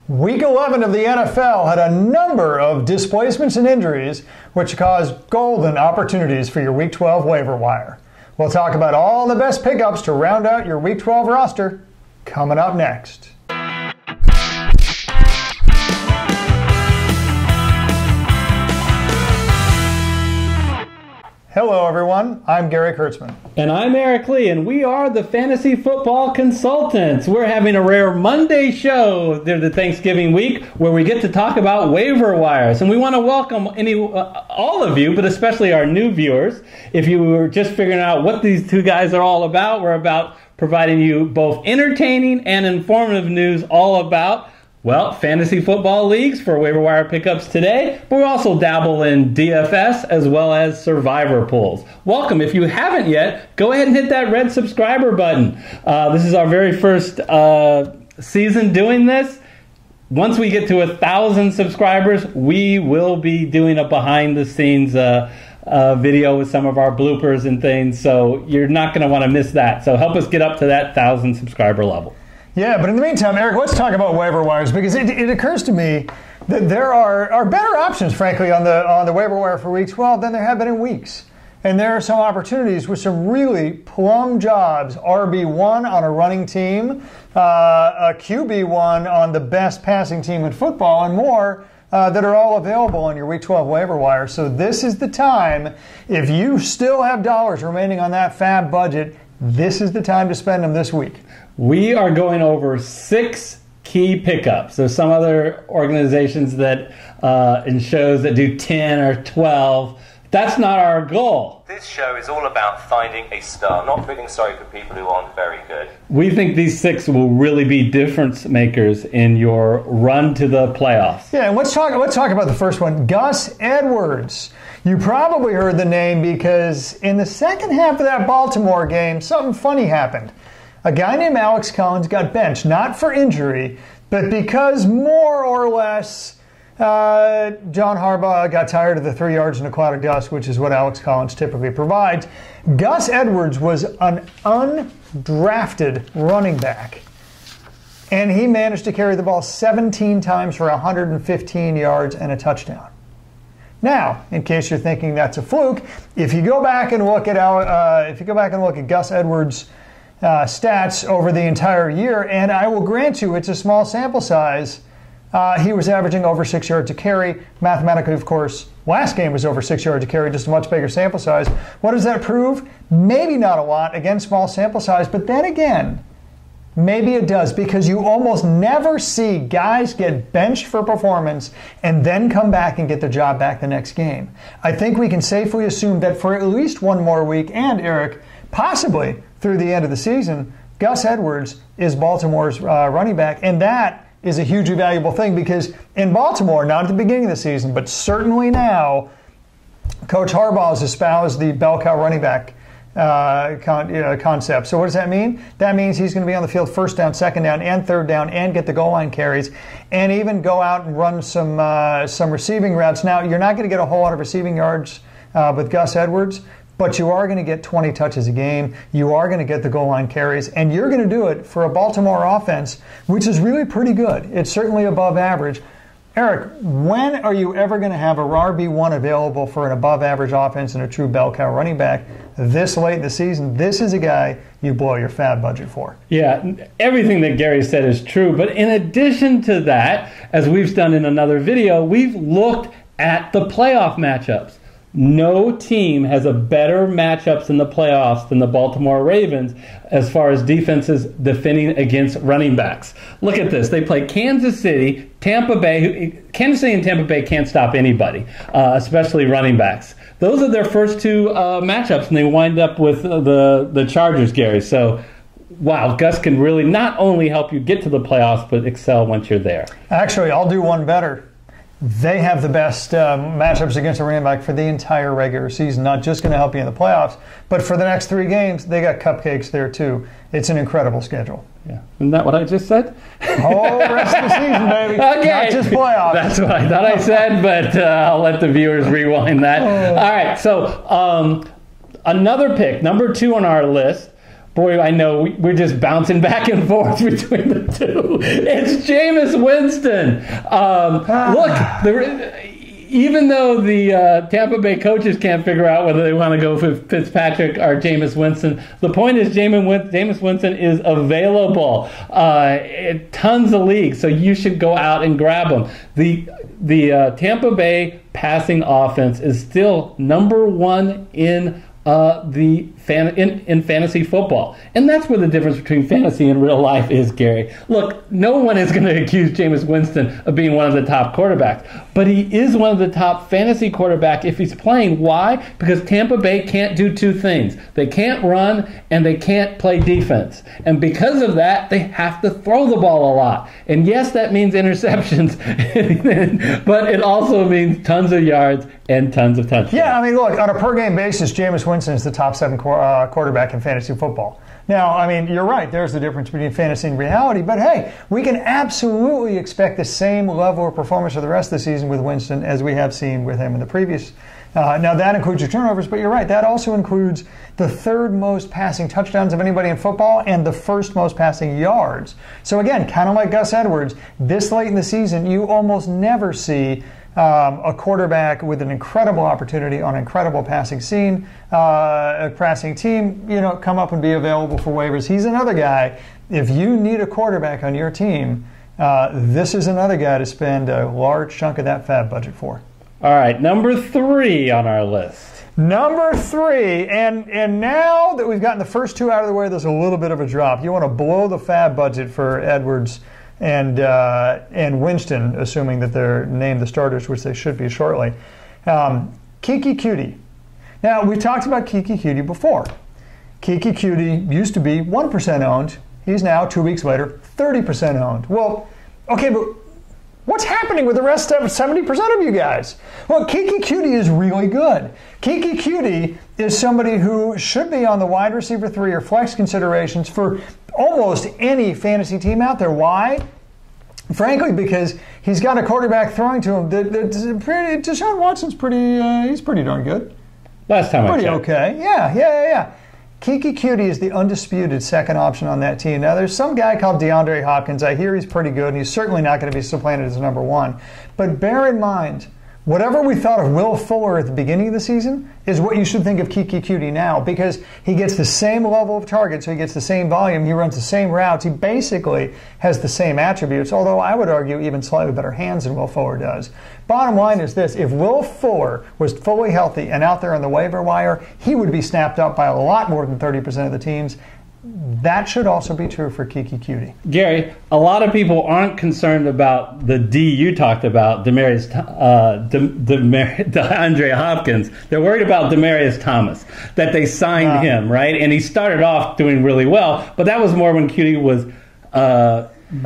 Week 11 of the NFL had a number of displacements and injuries, which caused golden opportunities for your Week 12 waiver wire. We'll talk about all the best pickups to round out your Week 12 roster coming up next. Hello, everyone. I'm Gary Kurtzman. And I'm Eric Lee, and we are the Fantasy Football Consultants. We're having a rare Monday show during the Thanksgiving week where we get to talk about waiver wires. And we want to welcome all of you, but especially our new viewers. If you were just figuring out what these two guys are all about, we're about providing you both entertaining and informative news all about, well, fantasy football leagues for waiver wire pickups today, but we also dabble in DFS as well as survivor pools. Welcome. If you haven't yet, go ahead and hit that red subscriber button. This is our very first season doing this. Once we get to 1,000 subscribers, we will be doing a behind-the-scenes video with some of our bloopers and things, so you're not going to want to miss that. So help us get up to that 1,000 subscriber level. Yeah, but in the meantime, Eric, let's talk about waiver wires, because it occurs to me that there are better options, frankly, on the waiver wire for Week 12 than there have been in weeks. And there are some opportunities with some really plum jobs. RB1 on a running team, a QB1 on the best passing team in football, and more that are all available on your Week 12 waiver wire. So this is the time, if you still have dollars remaining on that fab budget, this is the time to spend them this week. We are going over 6 key pickups. There's some other organizations that and shows that do 10 or 12. That's not our goal. This show is all about finding a star, not feeling sorry for people who aren't very good. We think these 6 will really be difference makers in your run to the playoffs. Yeah, and let's talk about the first one, Gus Edwards. You probably heard the name because in the second half of that Baltimore game, something funny happened. A guy named Alex Collins got benched, not for injury, but because more or less John Harbaugh got tired of the 3 yards in a cloud of dust, which is what Alex Collins typically provides. Gus Edwards was an undrafted running back, and he managed to carry the ball 17 times for 115 yards and a touchdown. Now, in case you're thinking that's a fluke, if you go back and look at Gus Edwards' stats over the entire year, and I will grant you it's a small sample size, he was averaging over 6 yards a carry. Mathematically, of course, last game was over 6 yards a carry, just a much bigger sample size. What does that prove? Maybe not a lot. Again, small sample size, but then again, maybe it does, because you almost never see guys get benched for performance and then come back and get their job back the next game. I think we can safely assume that for at least one more week, and Eric, possibly through the end of the season, Gus Edwards is Baltimore's running back, and that is a hugely valuable thing, because in Baltimore, not at the beginning of the season, but certainly now, Coach Harbaugh has espoused the bell cow running back concept. So what does that mean? That means he's going to be on the field first down, second down, and third down, and get the goal line carries, and even go out and run some receiving routes. Now, you're not going to get a whole lot of receiving yards with Gus Edwards, but you are going to get 20 touches a game. You are going to get the goal line carries, and you're going to do it for a Baltimore offense, which is really pretty good. It's certainly above average. Eric, when are you ever going to have a RB1 available for an above-average offense and a true bell cow running back this late in the season? This is a guy you blow your fab budget for. Yeah, everything that Gary said is true. But in addition to that, as we've done in another video, we've looked at the playoff matchups. No team has a better matchups in the playoffs than the Baltimore Ravens as far as defenses defending against running backs. Look at this. They play Kansas City, Tampa Bay. Kansas City and Tampa Bay can't stop anybody, especially running backs. Those are their first 2 matchups, and they wind up with the Chargers, Gary. So, wow, Gus can really not only help you get to the playoffs, but excel once you're there. Actually, I'll do one better. They have the best matchups against a running back for the entire regular season. Not just going to help you in the playoffs, but for the next 3 games, they got cupcakes there too. It's an incredible schedule. Yeah, isn't that what I just said? Whole rest of the season, baby. Okay. Not just playoffs. That's what I thought I said, but I'll let the viewers rewind that. All right, so another pick, number 2 on our list. Boy, I know we're just bouncing back and forth between the two. It's Jameis Winston. Look, even though the Tampa Bay coaches can't figure out whether they want to go for Fitzpatrick or Jameis Winston, the point is Jameis Winston is available in tons of leagues, so you should go out and grab him. The Tampa Bay passing offense is still number one in in fantasy football. And that's where the difference between fantasy and real life is, Gary. Look, no one is going to accuse Jameis Winston of being one of the top quarterbacks, but he is one of the top fantasy quarterbacks if he's playing. Why? Because Tampa Bay can't do two things. They can't run and they can't play defense. And because of that, they have to throw the ball a lot. And yes, that means interceptions, but it also means tons of yards and tons of touchdowns. Yeah, I mean, look, on a per-game basis, Jameis Winston is the top 7 quarterback in fantasy football. Now, I mean, you're right. There's the difference between fantasy and reality. But, hey, we can absolutely expect the same level of performance for the rest of the season with Winston as we have seen with him in the previous. Now, that includes your turnovers, but you're right. That also includes the third most passing touchdowns of anybody in football and the first most passing yards. So, again, kind of like Gus Edwards, this late in the season, you almost never see a quarterback with an incredible opportunity on an incredible passing scene, a passing team, come up and be available for waivers. He's another guy. If you need a quarterback on your team, this is another guy to spend a large chunk of that fab budget for. All right, number 3 on our list. Number 3, and now that we've gotten the first 2 out of the way, there's a little bit of a drop. You want to blow the fab budget for Edwards and Winston, assuming that they're named the starters, which they should be shortly. Keke Coutee. Now, we talked about Keke Coutee before. Keke Coutee used to be 1% owned. He's now, 2 weeks later, 30% owned. Well, okay, but what's happening with the rest of 70% of you guys? Well, Keke Coutee is really good. Keke Coutee is somebody who should be on the wide receiver 3 or flex considerations for almost any fantasy team out there. Why? Frankly, because he's got a quarterback throwing to him. Deshaun Watson's he's pretty darn good. Last time I checked. Pretty okay. Yeah. Keke Coutee is the undisputed second option on that team. Now, there's some guy called DeAndre Hopkins. I hear he's pretty good, and he's certainly not going to be supplanted as number 1. But bear in mind, whatever we thought of Will Fuller at the beginning of the season is what you should think of Keke Coutee now, because he gets the same level of targets, so he gets the same volume, he runs the same routes, he basically has the same attributes, although I would argue even slightly better hands than Will Fuller does. Bottom line is this: if Will Fuller was fully healthy and out there on the waiver wire, he would be snapped up by a lot more than 30% of the teams. That should also be true for Keke Coutee. Gary, a lot of people aren't concerned about the D you talked about, DeAndre Hopkins. They're worried about Demaryius Thomas, that they signed him, right? And he started off doing really well, but that was more when Coutee was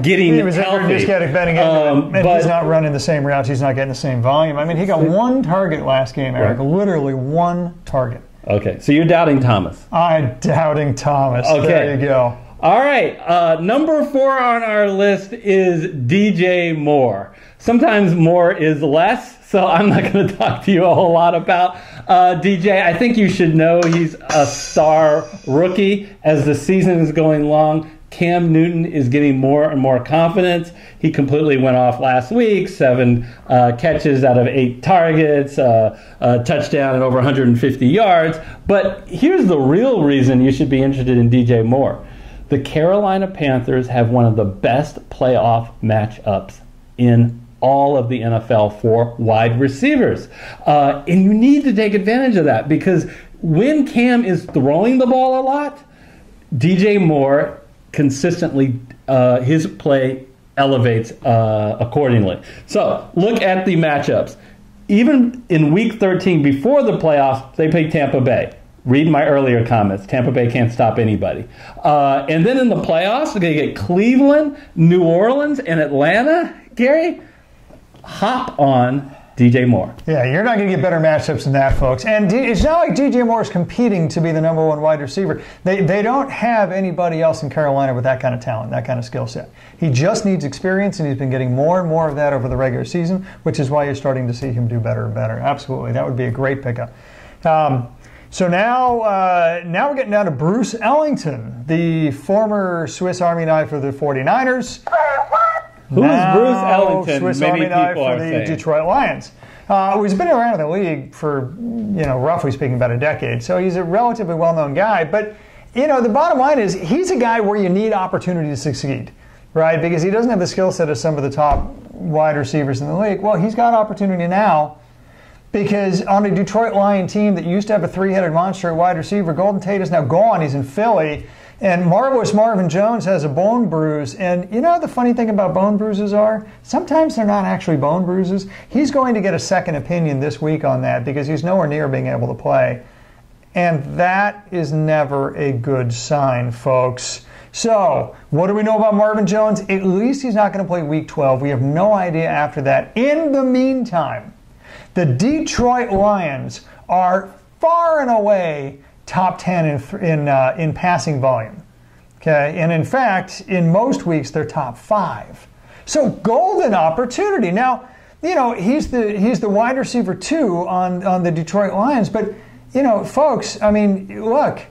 getting he was healthy. Just getting betting and he's not running the same routes. He's not getting the same volume. I mean, he got 1 target last game, Eric. Right. Literally 1 target. Okay, so you're doubting Thomas. I'm doubting Thomas. Okay. There you go. All right, number 4 on our list is DJ Moore. Sometimes more is less, so I'm not going to talk to you a whole lot about DJ. I think you should know he's a star rookie. As the season is going along, Cam Newton is getting more and more confidence. He completely went off last week, 7 catches out of 8 targets, a touchdown and over 150 yards. But here's the real reason you should be interested in DJ Moore. The Carolina Panthers have one of the best playoff matchups in all of the NFL for wide receivers. And you need to take advantage of that, because when Cam is throwing the ball a lot, DJ Moore consistently, his play elevates accordingly. So look at the matchups. Even in Week 13, before the playoffs, they played Tampa Bay. Read my earlier comments. Tampa Bay can't stop anybody. And then in the playoffs, they're going to get Cleveland, New Orleans, and Atlanta. Gary, hop on DJ Moore. Yeah, you're not going to get better matchups than that, folks. And it's not like DJ Moore is competing to be the number 1 wide receiver. They don't have anybody else in Carolina with that kind of talent, that kind of skill set. He just needs experience, and he's been getting more and more of that over the regular season, which is why you're starting to see him do better and better. Absolutely. That would be a great pickup. So now we're getting down to Bruce Ellington, the former Swiss Army knife for the 49ers. Who's Bruce Ellington? Swiss Many Army knife people for are the saying. Detroit Lions. He's been around in the league for, roughly speaking, about a decade. So he's a relatively well-known guy. But, the bottom line is he's a guy where you need opportunity to succeed, right? Because he doesn't have the skill set of some of the top wide receivers in the league. Well, he's got opportunity now because on a Detroit Lion team that used to have a three-headed monster at wide receiver, Golden Tate is now gone. He's in Philly. And marvelous Marvin Jones has a bone bruise. And the funny thing about bone bruises are sometimes they're not actually bone bruises. He's going to get a second opinion this week on that because he's nowhere near being able to play. And that is never a good sign, folks. So, what do we know about Marvin Jones? At least he's not going to play Week 12. We have no idea after that. In the meantime, the Detroit Lions are far and away top 10 in passing volume. Okay, and in fact, in most weeks they're top 5. So golden opportunity. Now, he's the wide receiver 2 on the Detroit Lions, but folks, I mean, look,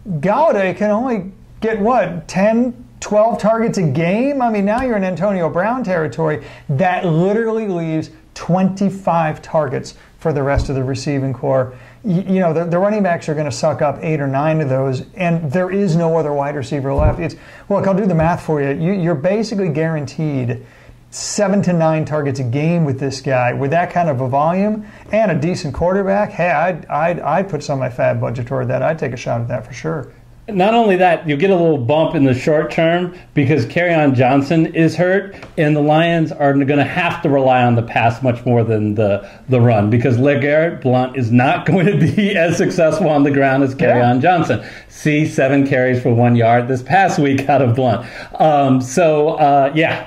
Galladay can only get 10, 12 targets a game. I mean, now you're in Antonio Brown territory. That literally leaves 25 targets for the rest of the receiving core. The running backs are going to suck up 8 or 9 of those, and there is no other wide receiver left. Look, I'll do the math for you. You're basically guaranteed 7 to 9 targets a game with this guy. With that kind of a volume and a decent quarterback, hey, I'd put some of my fab budget toward that. I'd take a shot at that for sure. Not only that, you'll get a little bump in the short term because Kerryon Johnson is hurt, and the Lions are going to have to rely on the pass much more than the run because LeGarrette Blount is not going to be as successful on the ground as Kerryon Johnson. See, 7 carries for 1 yard this past week out of Blount.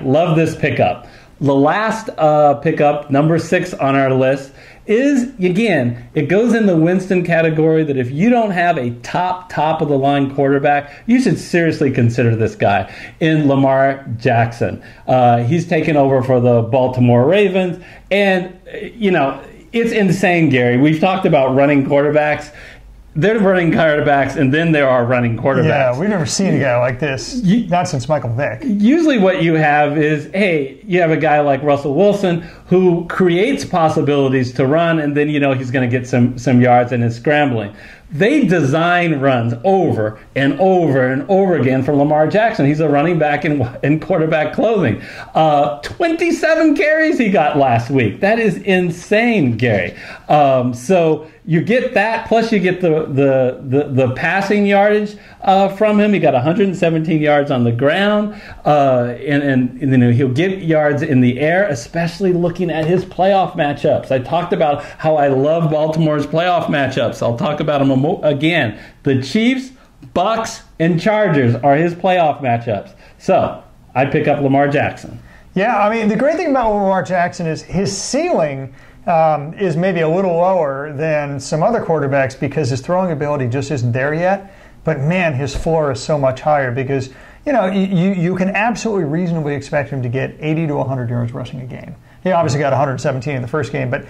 Love this pickup. The last pickup, number 6 on our list, is, again, it goes in the Winston category that if you don't have a top of the line quarterback, you should seriously consider this guy in Lamar Jackson. He's taken over for the Baltimore Ravens, and, it's insane, Gary. We've talked about running quarterbacks. They're running quarterbacks, and then there are running quarterbacks. Yeah, we've never seen a guy like this, not since Michael Vick. Usually what you have is, you have a guy like Russell Wilson who creates possibilities to run, and then, he's going to get some yards and is scrambling. They design runs over and over and over again for Lamar Jackson. He's a running back in quarterback clothing. 27 carries he got last week. That is insane, Gary. So you get that, plus you get the passing yardage from him. He got 117 yards on the ground, and he'll get yards in the air, especially looking at his playoff matchups. I talked about how I love Baltimore's playoff matchups. I'll talk about them again. The Chiefs, Bucks, and Chargers are his playoff matchups. So I pick up Lamar Jackson. Yeah, I mean, the great thing about Lamar Jackson is his ceiling is maybe a little lower than some other quarterbacks because his throwing ability just isn't there yet. But man, his floor is so much higher because you can absolutely reasonably expect him to get 80 to 100 yards rushing a game. He obviously got 117 in the first game, but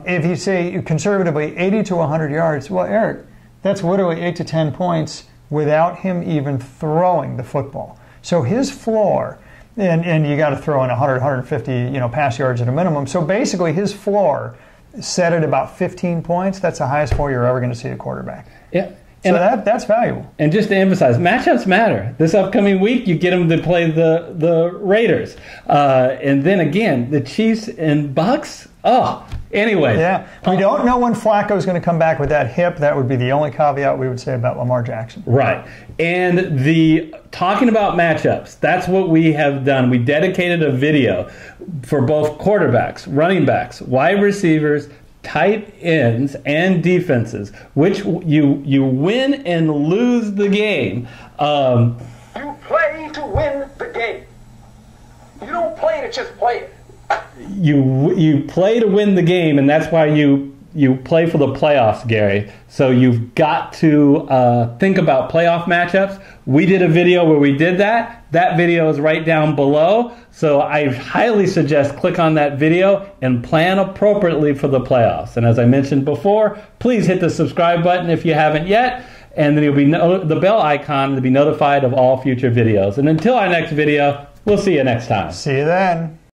if you say conservatively 80 to 100 yards, well, Eric, that's literally 8 to 10 points without him even throwing the football. So his floor, and you got to throw in 100, 150, pass yards at a minimum. So basically his floor set at about 15 points. That's the highest floor you're ever going to see a quarterback. Yeah. And so that's valuable. And just to emphasize, matchups matter. This upcoming week, you get them to play the Raiders. And then again, the Chiefs and Bucks. Oh, anyway. Yeah. We don't know when Flacco is going to come back with that hip. That would be the only caveat we would say about Lamar Jackson. Right. And talking about matchups, that's what we have done. We dedicated a video for both quarterbacks, running backs, wide receivers, tight ends, and defenses, which you win and lose the game. You play to win the game. You don't play to just play it. You play to win the game, and that's why you you play for the playoffs, Gary. So you've got to think about playoff matchups. We did a video where we did that. That video is right down below. So I highly suggest click on that video and plan appropriately for the playoffs. And as I mentioned before, please hit the subscribe button if you haven't yet. And then you'll be the bell icon to be notified of all future videos. And until our next video, we'll see you next time. See you then.